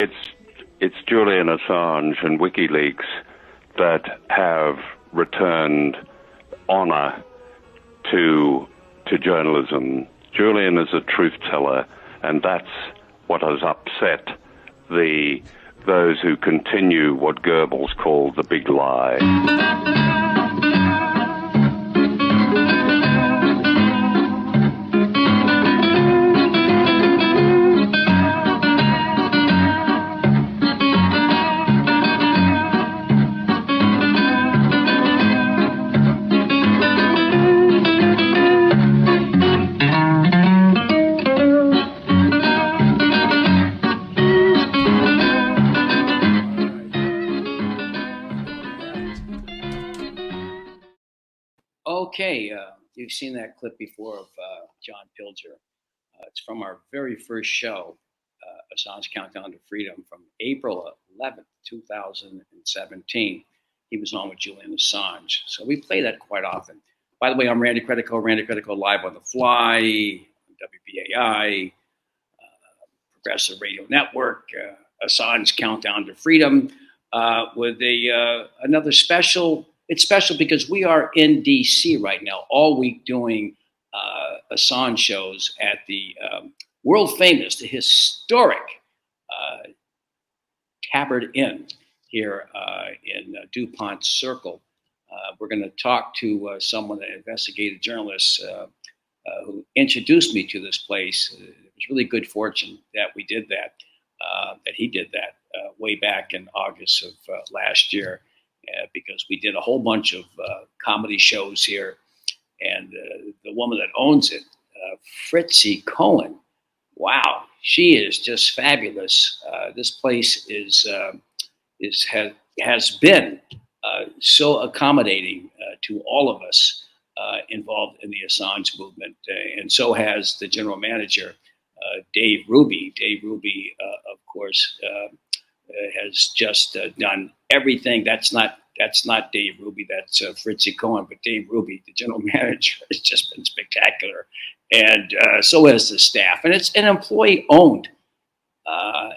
It's Julian Assange and WikiLeaks that have returned honor to journalism. Julian is a truth teller, and that's what has upset those who continue what Goebbels called the big lie. Okay, you've seen that clip before of John Pilger. It's from our very first show, Assange Countdown to Freedom, from April 11th, 2017. He was on with Julian Assange. So we play that quite often. By the way, I'm Randy Credico live on the fly, WBAI, Progressive Radio Network, Assange Countdown to Freedom, with another special. It's special because we are in D.C. right now, all week doing Assange shows at the world famous, the historic Tabard Inn here in DuPont Circle. We're going to talk to someone, an investigative journalist who introduced me to this place. It was really good fortune that we did that, that he did that way back in August of last year. Because we did a whole bunch of comedy shows here, and the woman that owns it, Fritzie Cohen, wow, she is just fabulous. This place has been so accommodating to all of us involved in the Assange movement, and so has the general manager, Dave Ruby. Dave Ruby, of course, has just done everything. That's not Dave Ruby. That's Fritzie Cohen. But Dave Ruby, the general manager, has just been spectacular, and so has the staff. And it's an employee-owned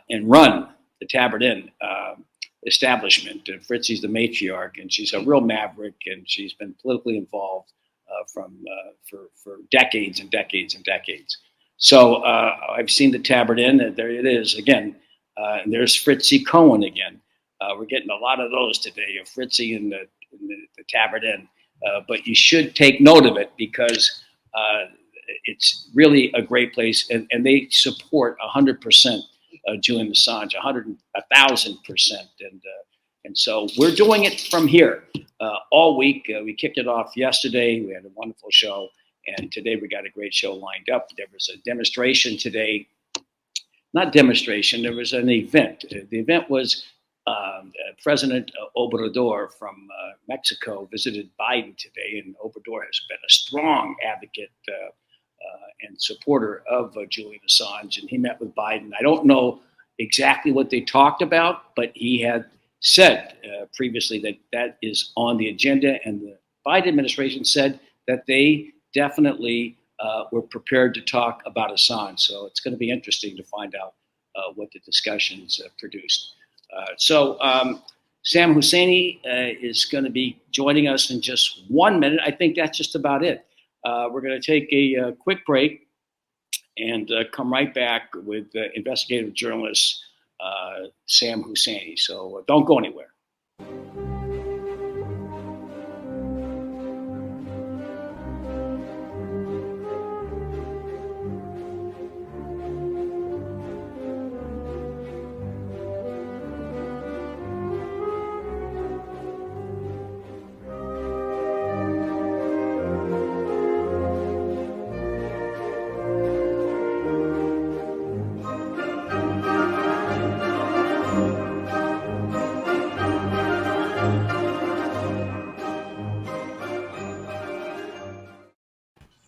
and run, the Tabard Inn establishment. Fritzie's the matriarch, and she's a real maverick, and she's been politically involved for decades and decades and decades. So I've seen the Tabard Inn, and there it is again. And there's Fritzie Cohen again. We're getting a lot of those today, of Fritzie in the Tabard Inn. But you should take note of it because it's really a great place, and they support 100% Julian Assange, 1,000%, and so we're doing it from here all week. We kicked it off yesterday. We had a wonderful show, and today we got a great show lined up. There was a demonstration today. Not demonstration, there was an event. The event was President Obrador from Mexico visited Biden today, and Obrador has been a strong advocate and supporter of Julian Assange, and he met with Biden. I don't know exactly what they talked about, but he had said previously that that is on the agenda, and the Biden administration said that they definitely we're prepared to talk about Assange. So it's going to be interesting to find out what the discussions produced. So Sam Husseini is going to be joining us in just 1 minute. I think that's just about it. We're going to take a quick break and come right back with investigative journalist Sam Husseini. So don't go anywhere.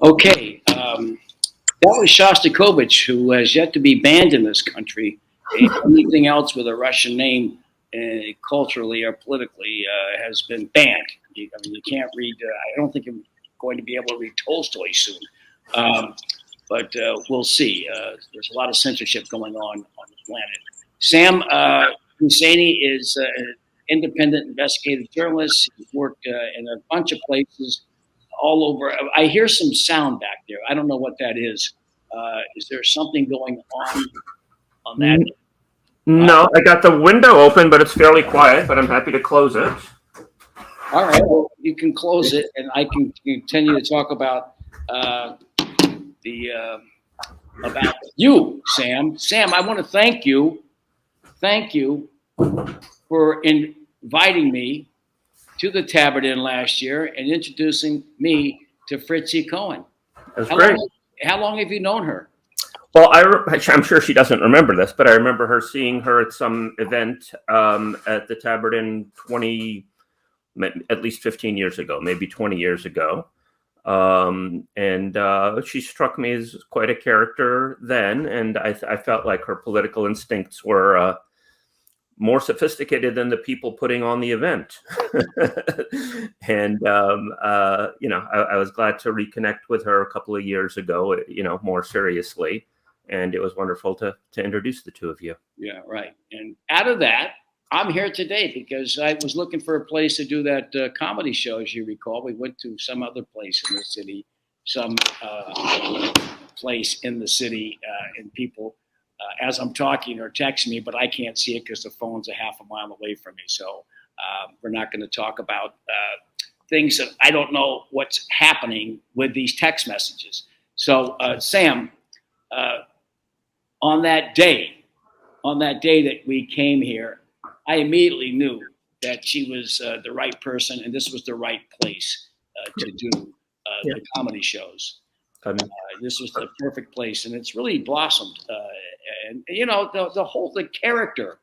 Okay, that was Shostakovich, who has yet to be banned in this country. Anything else with a Russian name, culturally or politically, has been banned. You can't read. I don't think you're going to be able to read Tolstoy soon, but we'll see. There's a lot of censorship going on the planet Sam Husseini is an independent investigative journalist. He's worked in a bunch of places all over. I hear some sound back there. I don't know what that is. Is there something going on that? No, I got the window open, but it's fairly quiet, but I'm happy to close it. All right, well, you can close it, and I can continue to talk about about you, Sam. Sam, I want to thank you. Thank you for inviting me to the Tabard Inn last year and introducing me to Fritzie Cohen. That's great. How long have you known her? Well, I'm sure she doesn't remember this, but I remember seeing her at some event at the Tabard Inn at least 15 years ago, maybe 20 years ago. And she struck me as quite a character then, and I felt like her political instincts were more sophisticated than the people putting on the event. And I was glad to reconnect with her a couple of years ago, more seriously, and it was wonderful to introduce the two of you. Yeah, right. And out of that, I'm here today because I was looking for a place to do that comedy show. As you recall, we went to some other place in the city, some place in the city, and people, as I'm talking, are texting me, but I can't see it because the phone's a half a mile away from me. So we're not going to talk about things that I don't know what's happening with these text messages. So, Sam, on that day that we came here, I immediately knew that she was the right person, and this was the right place to do the comedy shows. This was the perfect place, and it's really blossomed. And the character.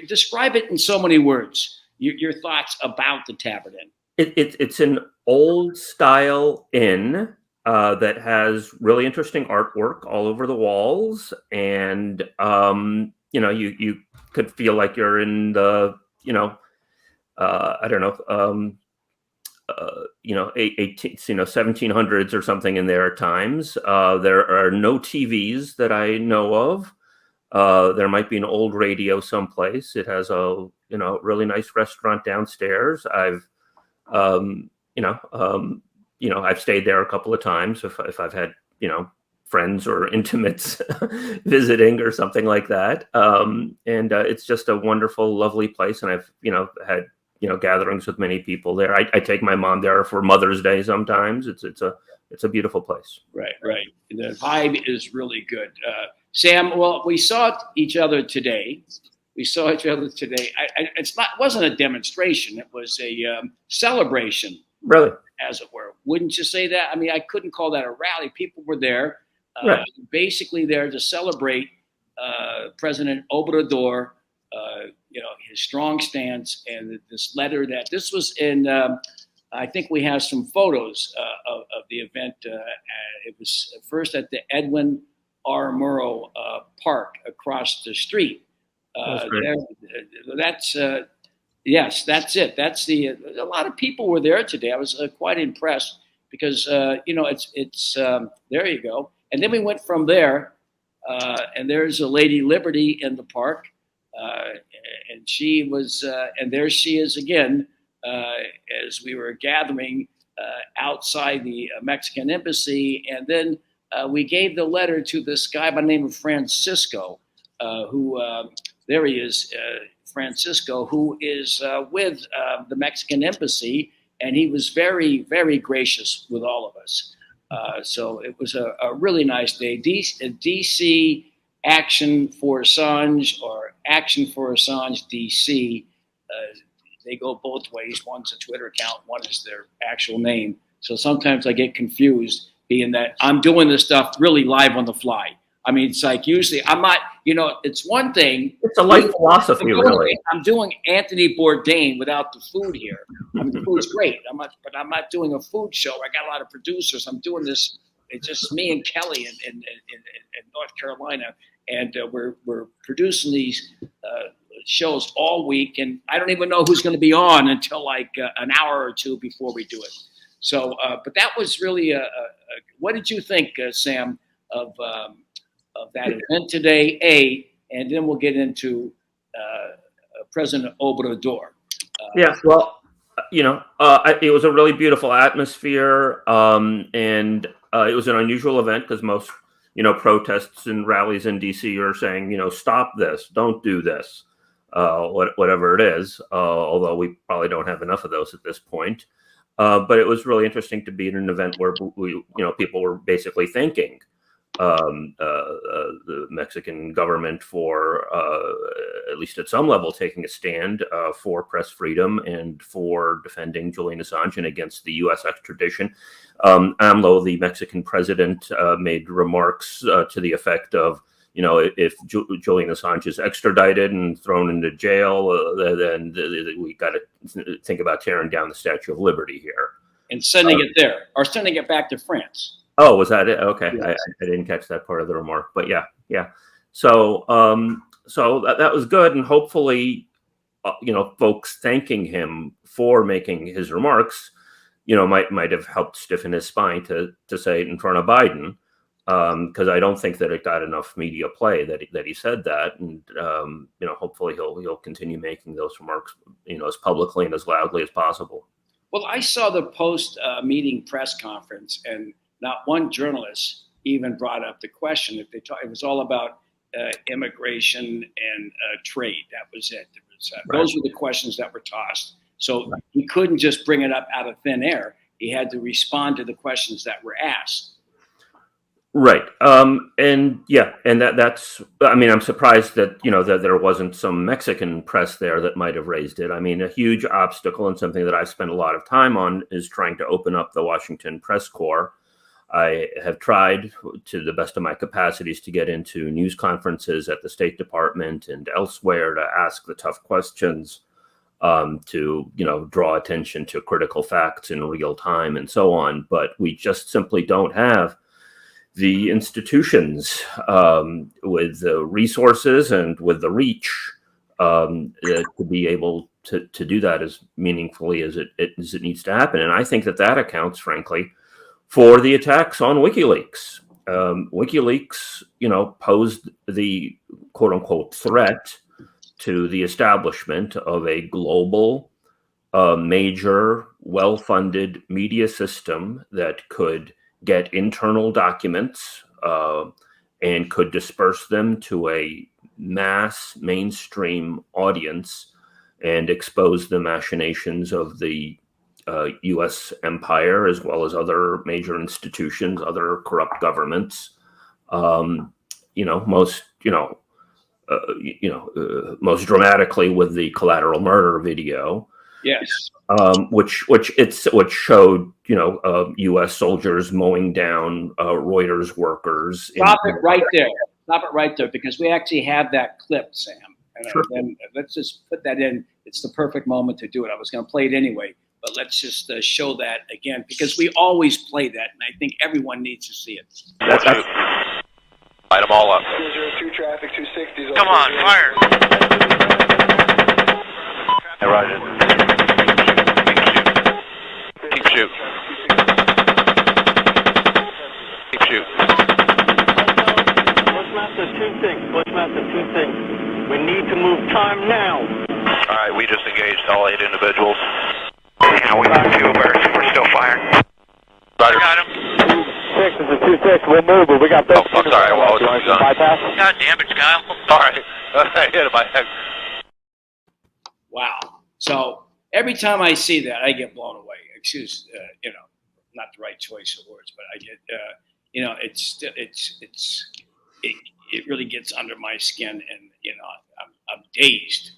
Describe it in so many words. Your thoughts about the Tabard Inn. It's an old style inn that has really interesting artwork all over the walls, and you could feel like you're in the 1700s or something in there at times. There are no TVs that I know of. There might be an old radio someplace. It has a really nice restaurant downstairs. I've stayed there a couple of times if I've had friends or intimates visiting or something like that. And it's just a wonderful, lovely place. And I've had gatherings with many people there. I take my mom there for Mother's Day sometimes. It's a beautiful place. Right. The vibe is really good. Sam, well, we saw each other today. It wasn't a demonstration. It was a celebration. Really? As it were. Wouldn't you say that? I mean, I couldn't call that a rally. People were there, basically there to celebrate President Obrador, his strong stance, and this letter that this was in. I think we have some photos of the event. It was first at the Edwin R. Murrow Park across the street. Yes, that's it. That's a lot of people were there today. I was quite impressed because, it's there you go. And then we went from there, and there's a Lady Liberty in the park, and she was, and there she is again, as we were gathering outside the Mexican embassy. And then we gave the letter to this guy by the name of Francisco, who, there he is, Francisco, who is with the Mexican embassy, and he was very, very gracious with all of us. So it was a really nice day. DC Action for Assange or Action for Assange DC, they go both ways. One's a Twitter account, one is their actual name. So sometimes I get confused, being that I'm doing this stuff really live on the fly. I mean, it's like usually I'm not, it's one thing. It's a life philosophy, really. I'm doing Anthony Bourdain without the food here. I mean, the food's great. But I'm not doing a food show. I got a lot of producers. I'm doing this. It's just me and Kelly in North Carolina, and we're producing these shows all week. And I don't even know who's going to be on until like an hour or two before we do it. So, but that was really what did you think, Sam, of that event today? and then we'll get into President Obrador. Yeah, well, it was a really beautiful atmosphere, and it was an unusual event because most, protests and rallies in DC are saying, stop this, don't do this, whatever it is. Although we probably don't have enough of those at this point. But it was really interesting to be at an event where people were basically thanking the Mexican government for, at least at some level, taking a stand for press freedom and for defending Julian Assange and against the U.S. extradition. AMLO, the Mexican president, made remarks to the effect of, if Julian Assange is extradited and thrown into jail, then we got to think about tearing down the Statue of Liberty here. And sending it there, or sending it back to France. Oh, was that it? Okay, yes. I didn't catch that part of the remark, but yeah. So, so that was good, and hopefully, folks thanking him for making his remarks, might have helped stiffen his spine to say it in front of Biden, because I don't think that it got enough media play that he said that, and hopefully he'll continue making those remarks, as publicly and as loudly as possible. Well, I saw the post-meeting press conference, and not one journalist even brought up the question. If it was all about immigration and trade. That was it. Right. Those were the questions that were tossed. So he couldn't just bring it up out of thin air. He had to respond to the questions that were asked. Right. And that's, I'm surprised that, that there wasn't some Mexican press there that might have raised it. I mean, a huge obstacle and something that I've spent a lot of time on is trying to open up the Washington press corps. I have tried to the best of my capacities to get into news conferences at the State Department and elsewhere to ask the tough questions, to, draw attention to critical facts in real time and so on. But we just simply don't have the institutions with the resources and with the reach to be able to do that as meaningfully as it needs to happen. And I think that accounts, frankly, for the attacks on WikiLeaks. WikiLeaks, posed the quote unquote threat to the establishment of a global, major, well-funded media system that could get internal documents and could disperse them to a mass mainstream audience and expose the machinations of the U.S. empire, as well as other major institutions, other corrupt governments. Most dramatically with the collateral murder video. Yes. Which showed U.S. soldiers mowing down Reuters workers. Stop it right there, because we actually have that clip, Sam. And Sure. then let's just put that in. It's the perfect moment to do it. I was going to play it anyway, but let's just show that again, because we always play that, and I think everyone needs to see it. That's light them all up. 202 traffic, 260. Come on, fire. Hey, Roger. Keep shooting. Keep shooting. Let's master two things. We need to move time now. All right, we just engaged all 8 individuals. Yeah, we got 2 birds. We're still firing. Roger. Got him. 6 is a 2-6. We'll move, but we got this. Oh, I'm sorry. Well, I was bypass. God damn it, Kyle. Sorry. I hit my head. Wow. So every time I see that, I get blown away. Excuse, not the right choice of words, but I get, it really gets under my skin, and I'm dazed.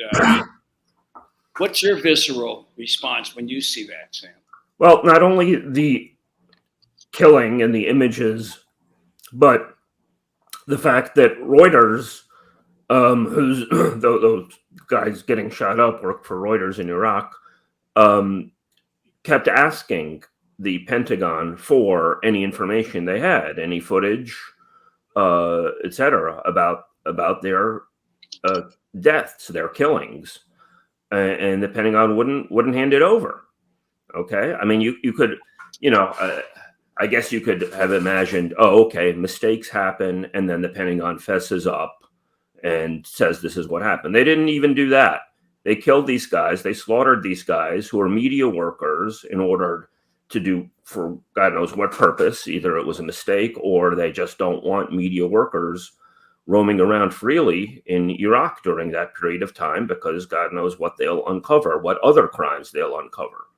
But what's your visceral response when you see that, Sam? Well, not only the killing and the images, but the fact that Reuters, who's those guys getting shot up work for Reuters in Iraq, kept asking the Pentagon for any information they had, any footage, etc., about their deaths, their killings, and the Pentagon wouldn't hand it over. Okay, I mean, you could, I guess you could have imagined, oh, okay, mistakes happen, and then the Pentagon fesses up and says this is what happened. They didn't even do that. They killed these guys. They slaughtered these guys who are media workers in order to do, for God knows what purpose. Either it was a mistake or they just don't want media workers roaming around freely in Iraq during that period of time, because God knows what they'll uncover, what other crimes they'll uncover.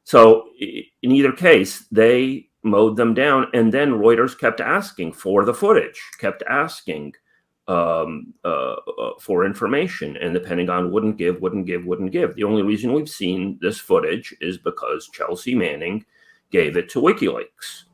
So in either case, they mowed them down. And then Reuters kept asking for the footage, kept asking for information, and the Pentagon wouldn't give. The only reason we've seen this footage is because Chelsea Manning gave it to WikiLeaks.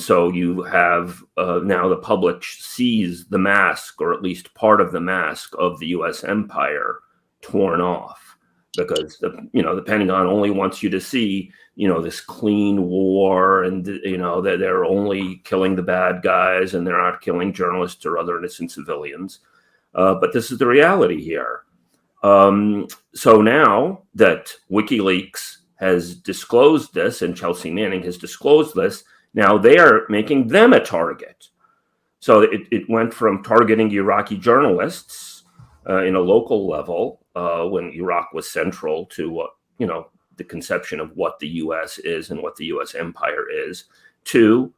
So you have now the public sees the mask, or at least part of the mask of the U.S. empire, torn off, because the Pentagon only wants you to see this clean war, and that they're only killing the bad guys and they're not killing journalists or other innocent civilians. But this is the reality here. So now that WikiLeaks has disclosed this and Chelsea Manning has disclosed this, now they are making them a target. So it went from targeting Iraqi journalists in a local level when Iraq was central to the conception of what the U.S. is and what the U.S. empire is, to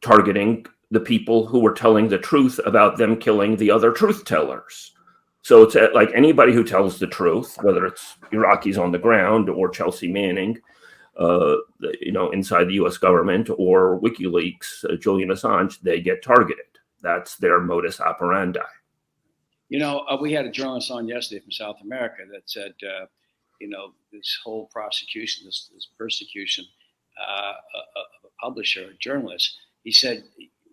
targeting the people who were telling the truth about them killing the other truth tellers. So it's like anybody who tells the truth, whether it's Iraqis on the ground or Chelsea Manning, inside the U.S. government, or WikiLeaks, Julian Assange, they get targeted. That's their modus operandi. We had a journalist on yesterday from South America that said, this whole prosecution, this persecution of a publisher, a journalist, he said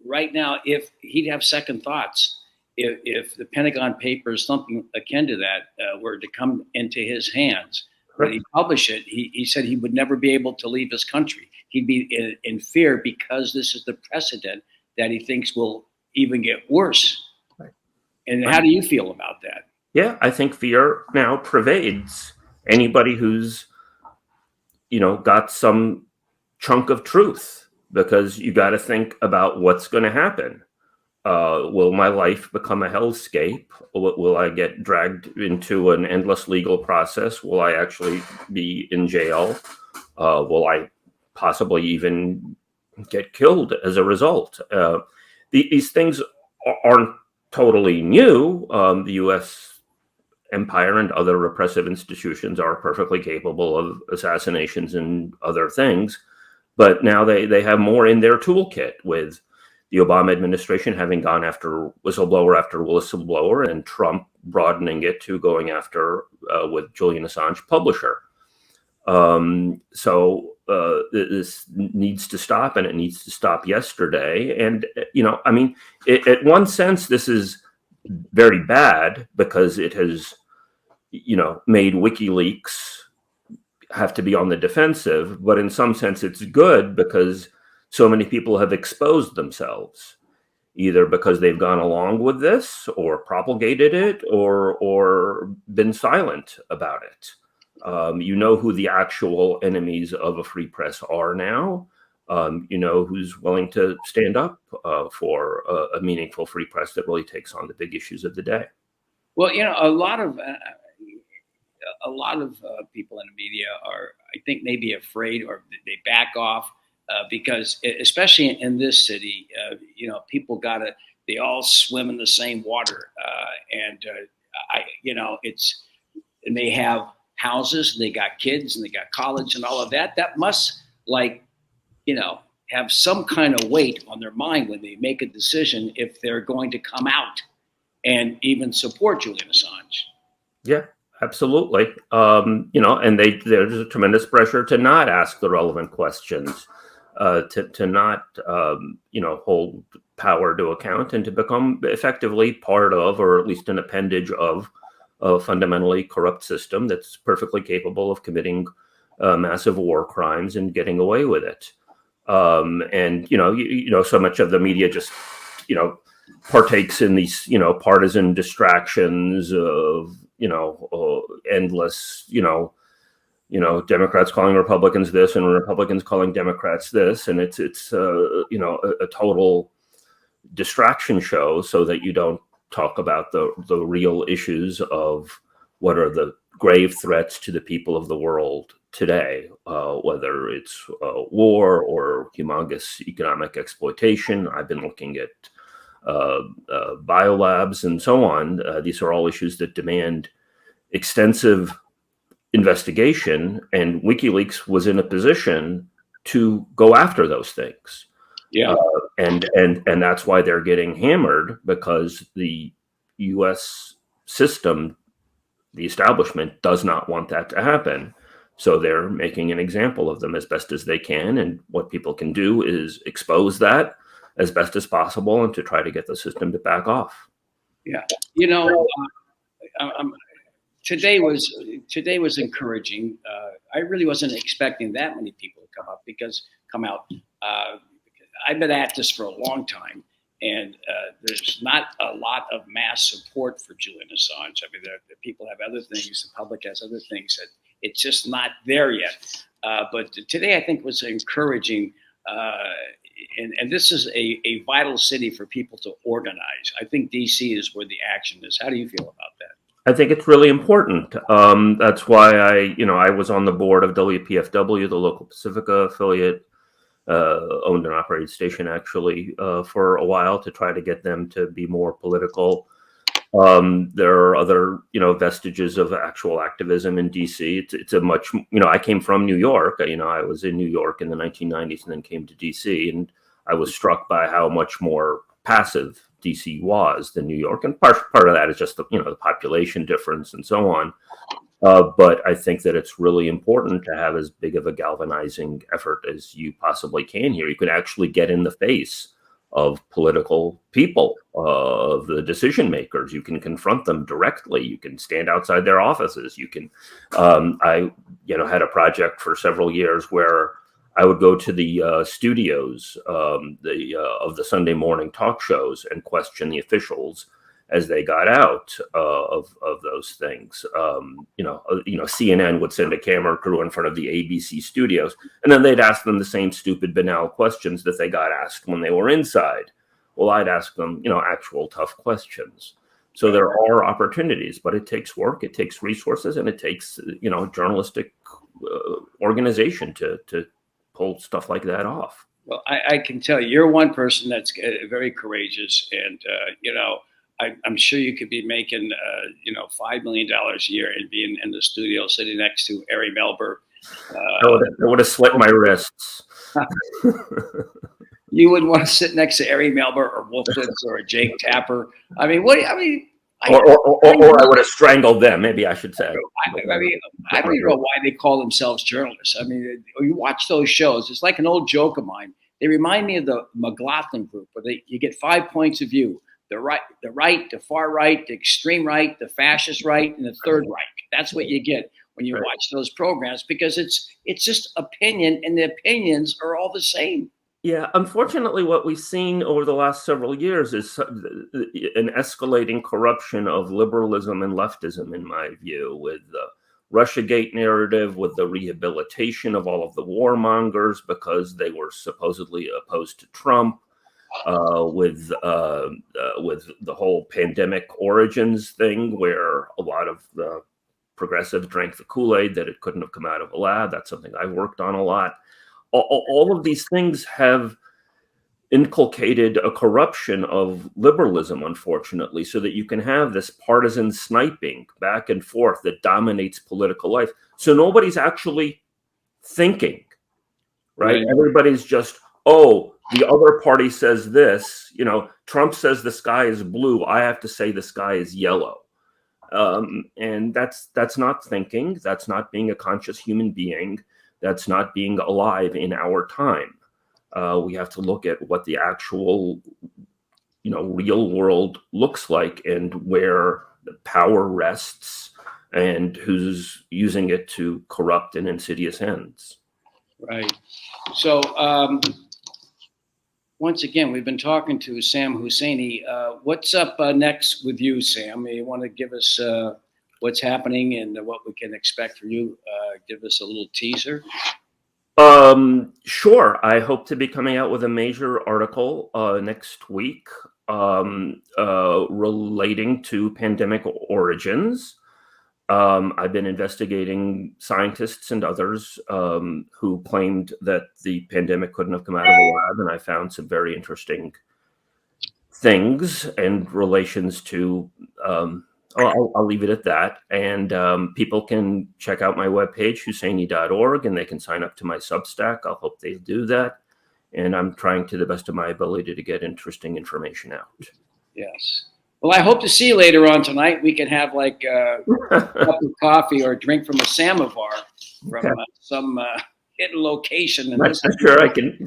right now, if he'd have second thoughts, if the Pentagon papers, something akin to that, were to come into his hands, when he published it, he said he would never be able to leave his country. He'd be in fear, because this is the precedent that he thinks will even get worse. Right. And how do you feel about that? Yeah, I think fear now pervades anybody who's, got some chunk of truth, because you got to think about what's going to happen. Will my life become a hellscape? Will I get dragged into an endless legal process? Will I actually be in jail? Will I possibly even get killed as a result? These things aren't totally new. The U.S. empire and other repressive institutions are perfectly capable of assassinations and other things, but now they have more in their toolkit, with the Obama administration having gone after whistleblower after whistleblower, and Trump broadening it to going after with Julian Assange, publisher. So this needs to stop, and it needs to stop yesterday. And, at one sense, this is very bad, because it has, made WikiLeaks have to be on the defensive. But in some sense, it's good, because so many people have exposed themselves, either because they've gone along with this or propagated it or been silent about it. Who the actual enemies of a free press are now. Who's willing to stand up for a meaningful free press that really takes on the big issues of the day. Well, a lot of people in the media are, I think, maybe afraid, or they back off. Because especially in this city, people they all swim in the same water. And they have houses, and they got kids, and they got college and all of that. That must have some kind of weight on their mind when they make a decision, if they're going to come out and even support Julian Assange. Yeah. Absolutely. And there's a tremendous pressure to not ask the relevant questions. To not, hold power to account, and to become effectively part of, or at least an appendage of, a fundamentally corrupt system that's perfectly capable of committing massive war crimes and getting away with it. So much of the media just, partakes in these, partisan distractions of, endless, Democrats calling Republicans this and Republicans calling Democrats this, and it's a total distraction show so that you don't talk about the real issues of what are the grave threats to the people of the world today, whether it's war or humongous economic exploitation. I've been looking at biolabs and so on. These are all issues that demand extensive investigation, and WikiLeaks was in a position to go after those things. Yeah, and that's why they're getting hammered, because the U.S. system, the establishment, does not want that to happen. So they're making an example of them as best as they can, and what people can do is expose that as best as possible and to try to get the system to back off. Yeah, today was encouraging. I really wasn't expecting that many people to come out. I've been at this for a long time, and there's not a lot of mass support for Julian Assange. I mean, the people have other things, the public has other things, that it's just not there yet. But today, I think, was encouraging. And this is a vital city for people to organize. I think DC is where the action is. How do you feel about that? I think it's really important. That's why I was on the board of WPFW, the local Pacifica affiliate, owned and operated station actually, for a while, to try to get them to be more political. There are other, vestiges of actual activism in DC. It's a much, I came from New York. I was in New York in the 1990s and then came to DC, and I was struck by how much more passive DC was than New York, and part of that is just the population difference and so on. But I think that it's really important to have as big of a galvanizing effort as you possibly can here. You can actually get in the face of political people, of the decision makers. You can confront them directly. You can stand outside their offices. You can. I had a project for several years where I would go to the studios of the Sunday morning talk shows and question the officials as they got out of those things. CNN would send a camera crew in front of the ABC studios, and then they'd ask them the same stupid, banal questions that they got asked when they were inside. Well, I'd ask them, actual tough questions. So there are opportunities, but it takes work, it takes resources, and it takes, journalistic organization to pull stuff like that off. Well, I can tell you're one person that's very courageous, and I'm sure you could be making $5 million a year and being in the studio sitting next to Ari Melber. I would have slit my wrists. You wouldn't want to sit next to Ari Melber or Wolfowitz or Jake Tapper. I mean, or I would have strangled them. Maybe I should say. I don't even know why they call themselves journalists. I mean, you watch those shows. It's like an old joke of mine. They remind me of the McLaughlin Group, where you get 5 points of view: the right, the far right, the extreme right, the fascist right, and the third right. That's what you get when you watch those programs, because it's just opinion, and the opinions are all the same. Yeah, unfortunately, what we've seen over the last several years is an escalating corruption of liberalism and leftism, in my view, with the Russiagate narrative, with the rehabilitation of all of the warmongers because they were supposedly opposed to Trump, with the whole pandemic origins thing, where a lot of the progressives drank the Kool-Aid that it couldn't have come out of a lab. That's something I worked on a lot. All of these things have inculcated a corruption of liberalism, unfortunately, so that you can have this partisan sniping back and forth that dominates political life. So nobody's actually thinking, right? Everybody's just, the other party says this, Trump says the sky is blue, I have to say the sky is yellow. And that's not thinking. That's not being a conscious human being. That's not being alive in our time. We have to look at what the actual, real world looks like, and where the power rests, and who's using it to corrupt and insidious ends. Right. So once again, we've been talking to Sam Husseini. What's up next with you, Sam? You want to give us what's happening and what we can expect from you? Give us a little teaser. Sure. I hope to be coming out with a major article next week relating to pandemic origins. I've been investigating scientists and others who claimed that the pandemic couldn't have come out of a lab, and I found some very interesting things and relations to. I'll leave it at that. And people can check out my webpage, Husseini.org, and they can sign up to my Substack. I hope they do that. And I'm trying to the best of my ability to get interesting information out. Yes. Well, I hope to see you later on tonight. We can have like a cup of coffee or a drink from a samovar from some hidden location. And I'm sure I can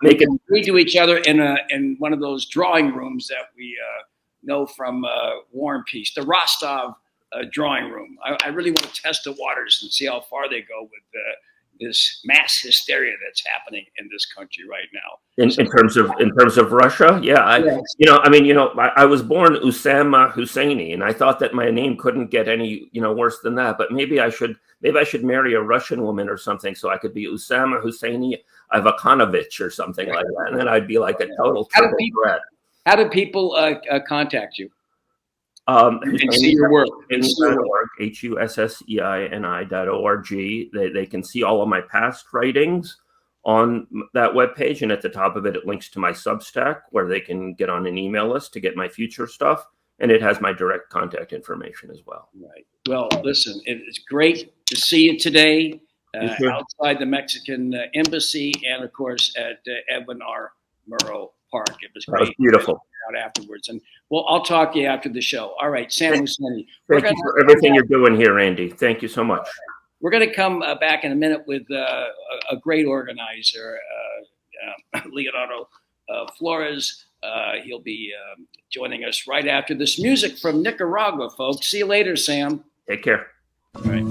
make it read to each other in one of those drawing rooms that we know from War and Peace, the Rostov drawing room. I really want to test the waters and see how far they go with this mass hysteria that's happening in this country right now. In terms of Russia, yeah, I was born Usama Husseini, and I thought that my name couldn't get any worse than that. But maybe I should marry a Russian woman or something, so I could be Usama Husseini Ivakanovich or something like that, and then I'd be like a total triple threat. How do people contact you? And see your work. Husseini.org. They can see all of my past writings on that webpage, and at the top of it, it links to my Substack, where they can get on an email list to get my future stuff, and it has my direct contact information as well. Right. Well, listen, it's great to see you today outside the Mexican embassy, and of course at Edwin R. Murrow Park. It was great. That was beautiful. Out afterwards, and I'll talk to you after the show. All right, Sam Husseini. Thank you for everything you're doing here, Andy. Thank you so much. We're going to come back in a minute with a great organizer, Leonardo Flores. He'll be joining us right after this music from Nicaragua, folks. See you later, Sam. Take care. All right.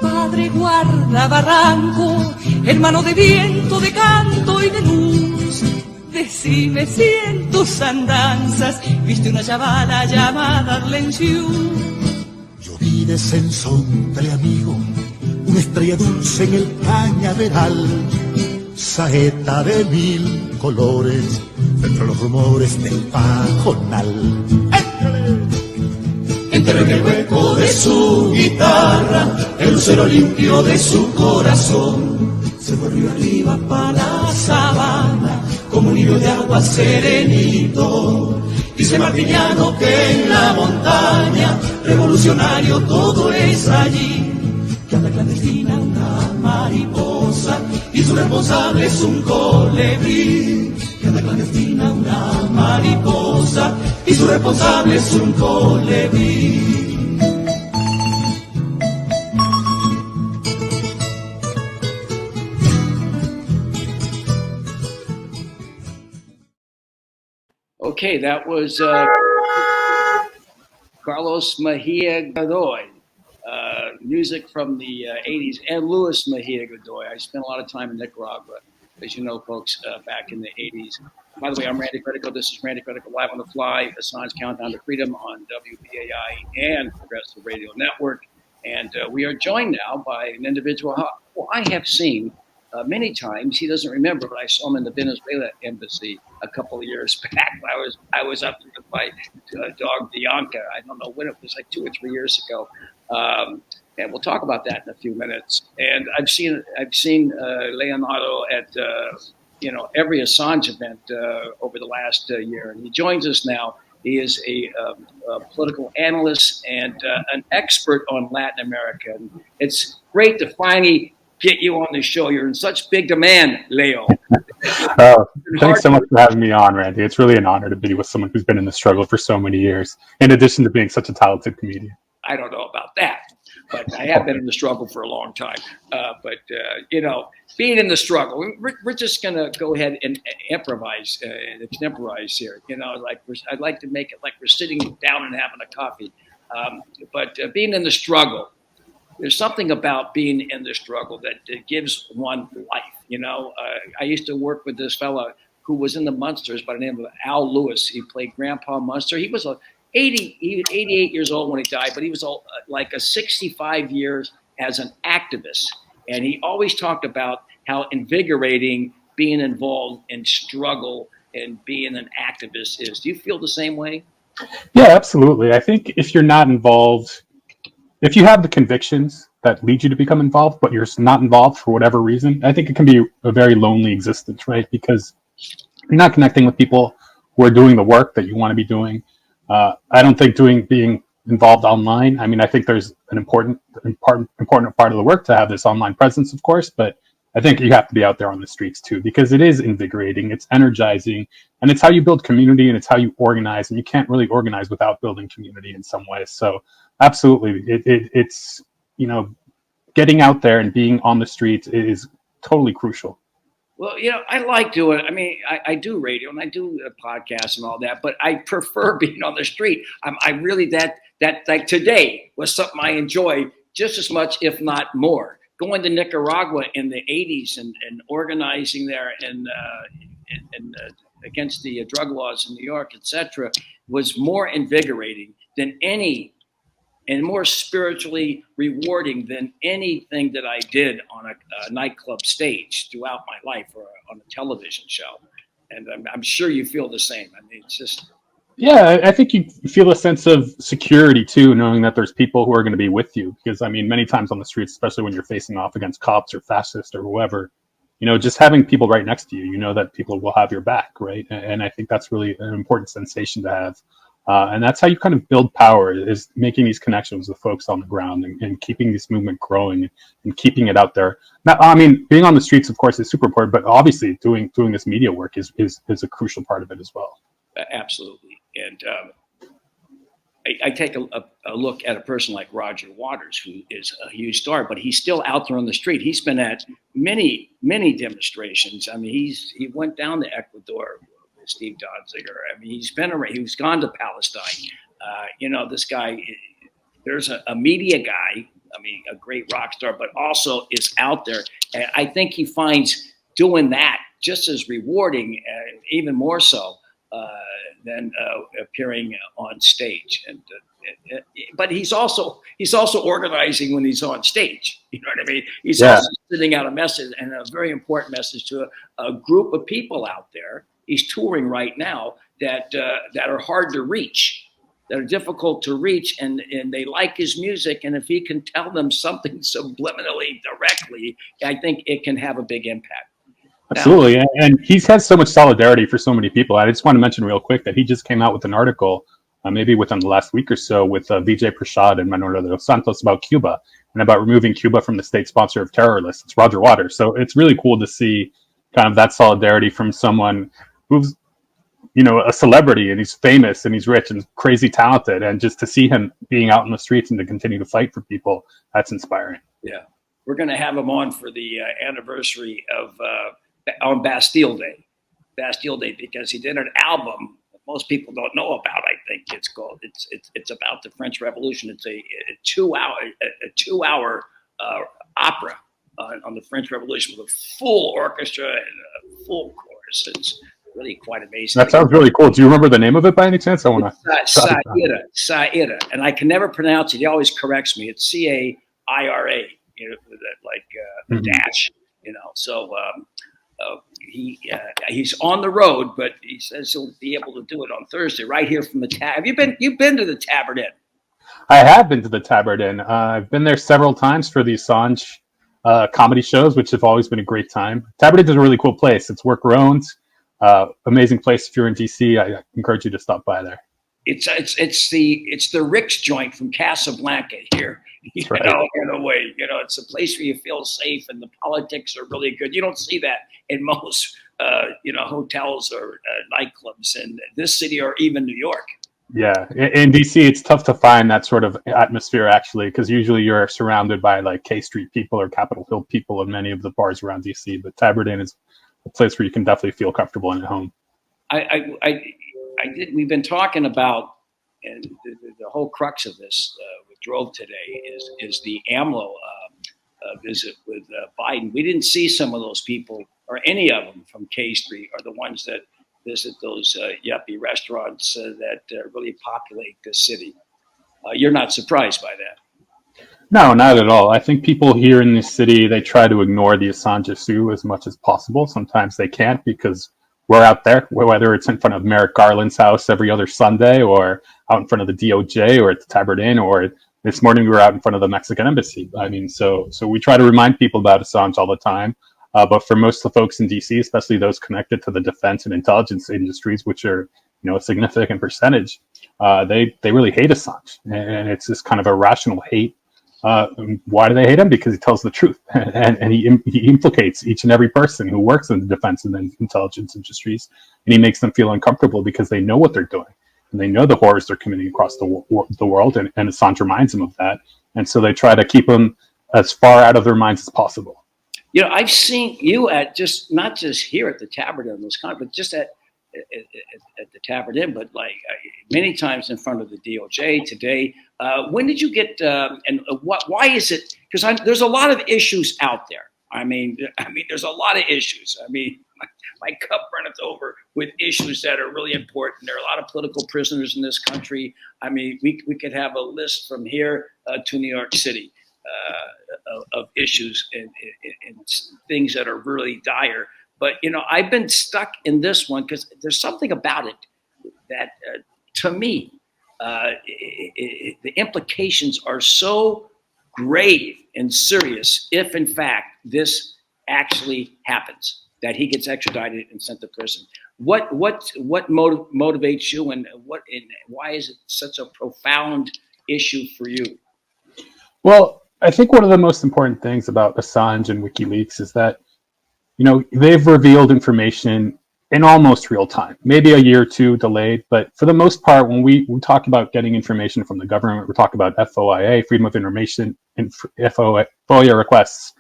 Compadre, guarda barranco, hermano de viento, de canto y de luz. Decime si en tus andanzas viste una chavala llamada Arlenciú. Yo vi descenso entre amigo, una estrella dulce en el cañaveral, saeta de mil colores, entre los rumores del pajonal. Entre en el hueco de su guitarra, el lucero limpio de su corazón, se fue río arriba para la sabana, como un hilo de agua serenito. Dice Martiniano que en la montaña, revolucionario todo es allí, que anda clandestina una mariposa y su responsable es un colibrí. Que anda clandestina una mariposa y su responsable es un colibrí. Okay, that was Carlos Mejia Godoy, music from the 80s, and Luis Mejia Godoy. I spent a lot of time in Nicaragua, as you know, folks, back in the 80s. By the way, I'm Randy Critical. This is Randy Critical Live on the Fly, Assange Countdown to Freedom on WBAI and Progressive Radio Network. And we are joined now by an individual who I have seen many times. He doesn't remember, but I saw him in the Venezuela embassy a couple of years back. I was up to my dog Bianca. I don't know when it was, like 2 or 3 years ago. And we'll talk about that in a few minutes. And I've seen Leonardo at every Assange event over the last year, and he joins us now. He is a political analyst and an expert on Latin America. And it's great to finally get you on the show. You're in such big demand, Leo. Thanks so much for having me on, Randy. It's really an honor to be with someone who's been in the struggle for so many years, in addition to being such a talented comedian. I don't know about that, but I have been in the struggle for a long time. Being in the struggle, we're just going to go ahead and improvise here. I'd like to make it like we're sitting down and having a coffee. But being in the struggle, there's something about being in the struggle that gives one life. I used to work with this fella, who was in the Munsters by the name of Al Lewis. He played Grandpa Munster. He was 88 years old when he died, but he was like a 65 years as an activist. And he always talked about how invigorating being involved in struggle and being an activist is. Do you feel the same way? Yeah, absolutely. I think if you're not involved, if you have the convictions that lead you to become involved, but you're not involved for whatever reason, I think it can be a very lonely existence, right? Because you're not connecting with people who are doing the work that you want to be doing. I don't think being involved online. I mean, I think there's an important part of the work to have this online presence, of course, but I think you have to be out there on the streets too, because it is invigorating, it's energizing, and it's how you build community and it's how you organize. And you can't really organize without building community in some ways. So absolutely, it's getting out there and being on the streets is totally crucial. Well, I like doing it. I mean, I do radio and I do podcasts and all that, but I prefer being on the street. I really, that like today was something I enjoy just as much, if not more. Going to Nicaragua in the 80s and organizing there and against the drug laws in New York, etc., was more invigorating than any and more spiritually rewarding than anything that I did on a nightclub stage throughout my life or on a television show. And I'm sure you feel the same. I mean, it's just... Yeah, I think you feel a sense of security too, knowing that there's people who are going to be with you. Because I mean, many times on the streets, especially when you're facing off against cops or fascists or whoever, just having people right next to you, you know that people will have your back, right? And I think that's really an important sensation to have. And that's how you kind of build power, is making these connections with folks on the ground and keeping this movement growing and keeping it out there. Now, I mean, being on the streets, of course, is super important, but obviously doing this media work is a crucial part of it as well. Absolutely. And I take a look at a person like Roger Waters, who is a huge star, but he's still out there on the street. He's been at many, many demonstrations. I mean, he went down to Ecuador with Steve Donziger. I mean, he's been around. He's gone to Palestine. This guy, there's a media guy, I mean, a great rock star, but also is out there. And I think he finds doing that just as rewarding, even more so, than appearing on stage. But he's also organizing when he's on stage. You know what I mean? He's also sending out a message, and a very important message to a group of people out there. He's touring right now that are hard to reach, that are difficult to reach, and they like his music. And if he can tell them something subliminally, directly, I think it can have a big impact. Absolutely. And he's had so much solidarity for so many people. I just want to mention real quick that he just came out with an article, maybe within the last week or so, with Vijay Prashad and Manuel de los Santos about Cuba and about removing Cuba from the state sponsor of terror list. It's Roger Waters. So it's really cool to see kind of that solidarity from someone who's, a celebrity, and he's famous and he's rich and crazy talented. And just to see him being out in the streets and to continue to fight for people, that's inspiring. Yeah. We're going to have him on for the anniversary of on Bastille Day, because he did an album that most people don't know about. I think it's called. It's about the French Revolution. It's a 2-hour opera on the French Revolution with a full orchestra and a full chorus. It's really quite amazing. That sounds really cool. Do you remember the name of it by any chance? I want to. Saira, and I can never pronounce it. He always corrects me. It's Caira. Dash. So. He's on the road, but he says he'll be able to do it on Thursday right here from the Tab. You've been to the Tabard Inn? I have been to the Tabard Inn. I've been there several times for the Assange comedy shows, which have always been a great time. Tabard Inn is a really cool place. It's worker owned, amazing place. If you're in DC, I encourage you to stop by there. It's the Rick's joint from Casablanca here. In a way, it's a place where you feel safe, and the politics are really good. You don't see that in most, hotels or nightclubs in this city or even New York. Yeah, in DC, it's tough to find that sort of atmosphere actually, because usually you're surrounded by like K Street people or Capitol Hill people in many of the bars around DC. But Tabard Inn is a place where you can definitely feel comfortable and at home. We've been talking about, and the whole crux of this we drove today is the AMLO visit with Biden. We didn't see some of those people, or any of them from K Street, or the ones that visit those yuppie restaurants that really populate this city. You're not surprised by that? No, not at all. I think people here in this city, they try to ignore the Assange issue as much as possible. Sometimes they can't because we're out there, whether it's in front of Merrick Garland's house every other Sunday, or out in front of the DOJ, or at the Tabard Inn, or this morning we were out in front of the Mexican embassy. I mean, so we try to remind people about Assange all the time. But for most of the folks in DC, especially those connected to the defense and intelligence industries, which are, a significant percentage, they really hate Assange, and it's this kind of irrational hate. Why do they hate him? Because he tells the truth, and he implicates each and every person who works in the defense and intelligence industries, and he makes them feel uncomfortable because they know what they're doing, and they know the horrors they're committing across the world, and Assange reminds them of that, and so they try to keep him as far out of their minds as possible. I've seen you at not just here at the Tabard Inn, but just at the Tabard Inn, but like many times in front of the DOJ today. When did you get, and why is it? Because there's a lot of issues out there. I mean, there's a lot of issues. I mean, my cup runneth over with issues that are really important. There are a lot of political prisoners in this country. I mean, we could have a list from here to New York City of issues and things that are really dire. But, I've been stuck in this one because there's something about it that, to me, the implications are so grave and serious if, in fact, this actually happens, that he gets extradited and sent to prison. What motivates you, and why is it such a profound issue for you? Well, I think one of the most important things about Assange and WikiLeaks is that, they've revealed information in almost real time, maybe a year or two delayed, but for the most part, when we talk about getting information from the government, we're talking about FOIA, Freedom of Information, and FOIA requests,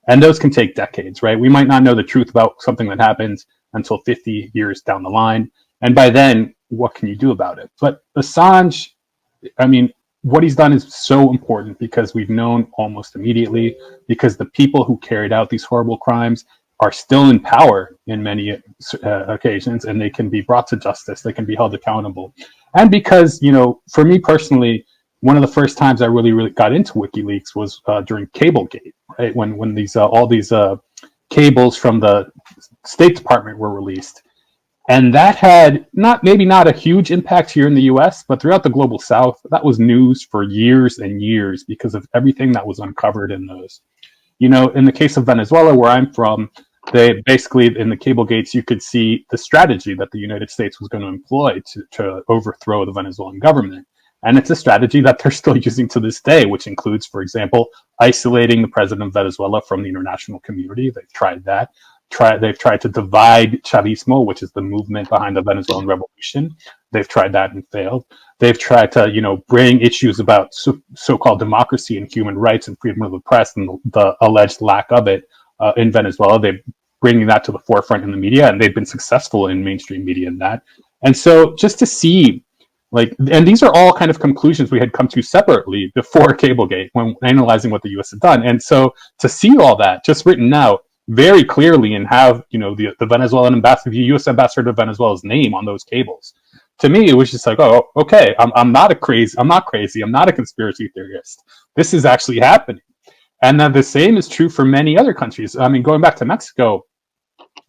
and those can take decades, right? We might not know the truth about something that happened until 50 years down the line, and by then, what can you do about it? But Assange, what he's done is so important because we've known almost immediately, because the people who carried out these horrible crimes are still in power in many occasions, and they can be brought to justice, they can be held accountable. And because, for me personally, one of the first times I really got into WikiLeaks was during Cablegate, right? When these all these cables from the State Department were released. And that had maybe not a huge impact here in the US, but throughout the global South, that was news for years and years because of everything that was uncovered in those. In the case of Venezuela, where I'm from, they basically, in the cable gates, you could see the strategy that the United States was going to employ to overthrow the Venezuelan government. And it's a strategy that they're still using to this day, which includes, for example, isolating the president of Venezuela from the international community. They've tried that. They've tried to divide Chavismo, which is the movement behind the Venezuelan revolution. They've tried that and failed. They've tried to, bring issues about so-called democracy and human rights and freedom of the press and the alleged lack of it in Venezuela. They're bringing that to the forefront in the media, and they've been successful in mainstream media in that. And so just to see, and these are all kind of conclusions we had come to separately before Cablegate when analyzing what the U.S. had done. And so to see all that just written out very clearly and have, the Venezuelan ambassador, the U.S. ambassador to Venezuela's name on those cables, to me, it was just like, oh, okay, I'm not crazy. I'm not a conspiracy theorist. This is actually happening. And then the same is true for many other countries. Going back to Mexico,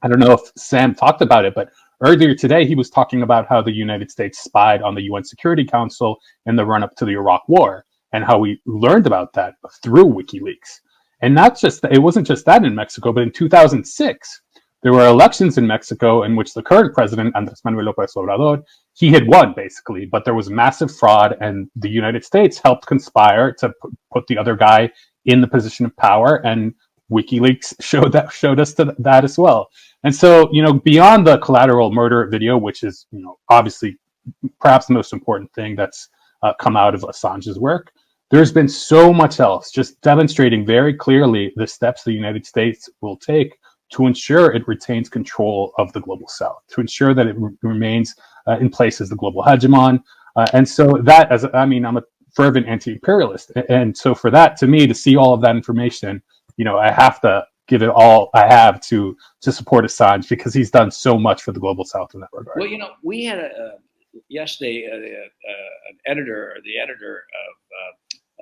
I don't know if Sam talked about it, but earlier today, he was talking about how the United States spied on the UN Security Council in the run-up to the Iraq War, and how we learned about that through WikiLeaks. And it wasn't just that in Mexico, but in 2006, there were elections in Mexico in which the current president, Andrés Manuel López Obrador, he had won basically, but there was massive fraud, and the United States helped conspire to put the other guy in the position of power, and WikiLeaks showed us that as well. And so, beyond the collateral murder video, which is, obviously perhaps the most important thing that's come out of Assange's work, there's been so much else, just demonstrating very clearly the steps the United States will take to ensure it retains control of the global South, to ensure that it remains in place as the global hegemon. And so that, I'm a fervent anti-imperialist. And so for that, to me, to see all of that information I have to give it all I have to support Assange because he's done so much for the global South in that regard. Well, we had yesterday the editor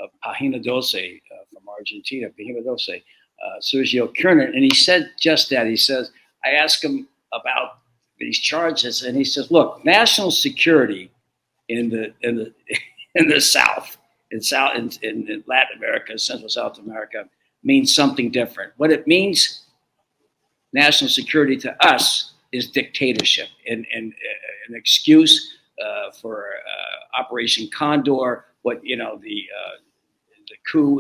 of Página 12 from Argentina, Página 12, Sergio Kerner, and he said just that. He says, I asked him about these charges, and he says, look, national security in the South, in Latin America, Central South America, means something different. What it means, national security to us, is dictatorship and an excuse for Operation Condor. What the coup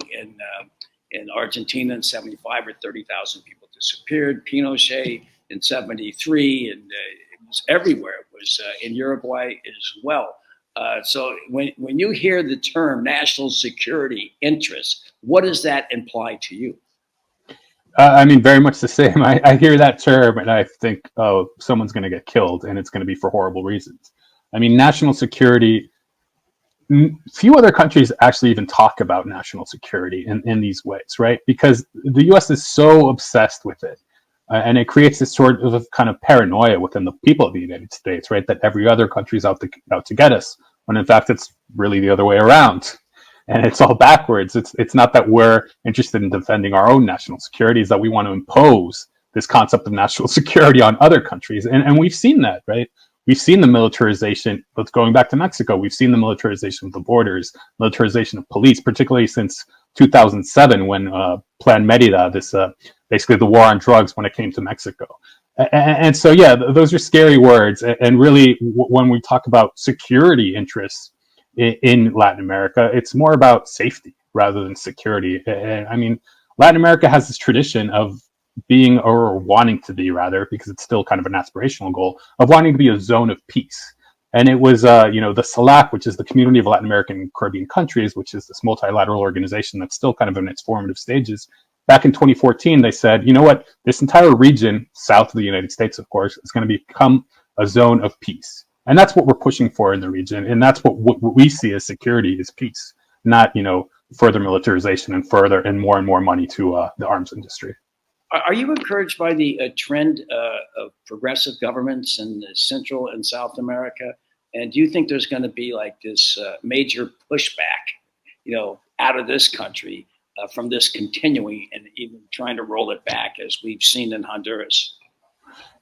in Argentina in '75, where 30,000 people disappeared. Pinochet in '73, and it was everywhere. It was in Uruguay as well. So when you hear the term national security interests, what does that imply to you? I mean, very much the same. I hear that term and I think, oh, someone's going to get killed and it's going to be for horrible reasons. I mean, national security, few other countries actually even talk about national security in these ways, right? Because the US is so obsessed with it. And it creates this sort of kind of paranoia within the people of the United States, right? That every other country is out to get us, when in fact it's really the other way around. And it's all backwards. It's not that we're interested in defending our own national security, it's that we want to impose this concept of national security on other countries. And we've seen that, right? We've seen the militarization, but going back to Mexico, we've seen the militarization of the borders, militarization of police, particularly since 2007 when Plan Merida, this basically the war on drugs when it came to Mexico. And so, yeah, those are scary words. And really, when we talk about security interests in Latin America, it's more about safety rather than security. And I mean, Latin America has this tradition of being, or wanting to be rather, because it's still kind of an aspirational goal, of wanting to be a zone of peace. And it was, the CELAC, which is the Community of Latin American and Caribbean Countries, which is this multilateral organization that's still kind of in its formative stages. Back in 2014, they said, you know what, this entire region, south of the United States, of course, is going to become a zone of peace. And that's what we're pushing for in the region. And that's what we see as security is peace, not, further militarization and more money to the arms industry. Are you encouraged by the trend of progressive governments in Central and South America? And do you think there's going to be like this major pushback, out of this country from this continuing and even trying to roll it back as we've seen in Honduras?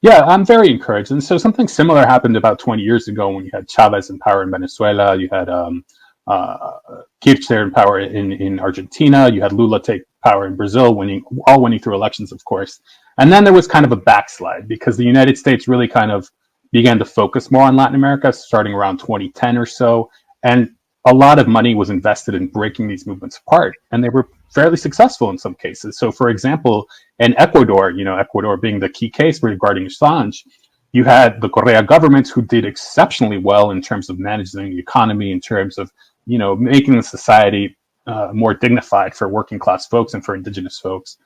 Yeah, I'm very encouraged. And so something similar happened about 20 years ago when you had Chavez in power in Venezuela. You had Kirchner in power in Argentina. You had Lula take power in Brazil, winning through elections, of course. And then there was kind of a backslide because the United States really kind of began to focus more on Latin America starting around 2010 or so. And a lot of money was invested in breaking these movements apart. And they were fairly successful in some cases. So, for example, in Ecuador, Ecuador being the key case regarding Assange, you had the Correa governments who did exceptionally well in terms of managing the economy, in terms of, making the society more dignified for working class folks and for indigenous folks.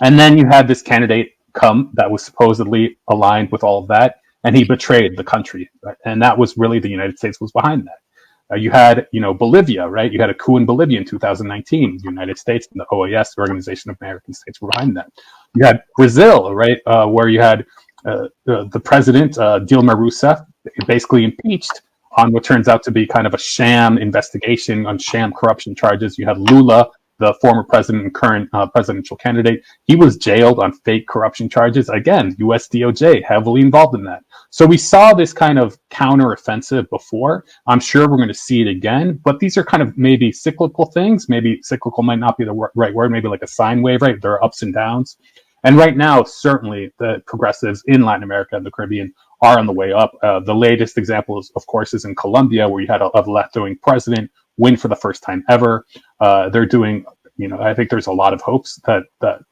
And then you had this candidate come that was supposedly aligned with all of that, and he betrayed the country. Right? And that was really the United States was behind that. You had, Bolivia, right? You had a coup in Bolivia in 2019. The United States and the OAS, the Organization of American States, were behind that. You had Brazil, right, where you had the president, Dilma Rousseff, basically impeached on what turns out to be kind of a sham investigation on sham corruption charges. You had Lula, the former president and current presidential candidate. He was jailed on fake corruption charges. Again, US DOJ heavily involved in that. So we saw this kind of counteroffensive before. I'm sure we're going to see it again, but these are kind of maybe cyclical things. Maybe cyclical might not be the right word, maybe like a sine wave, right? There are ups and downs. And right now, certainly the progressives in Latin America and the Caribbean are on the way up. The latest example, of course, is in Colombia, where you had a left-wing president win for the first time ever. They're doing, I think there's a lot of hopes that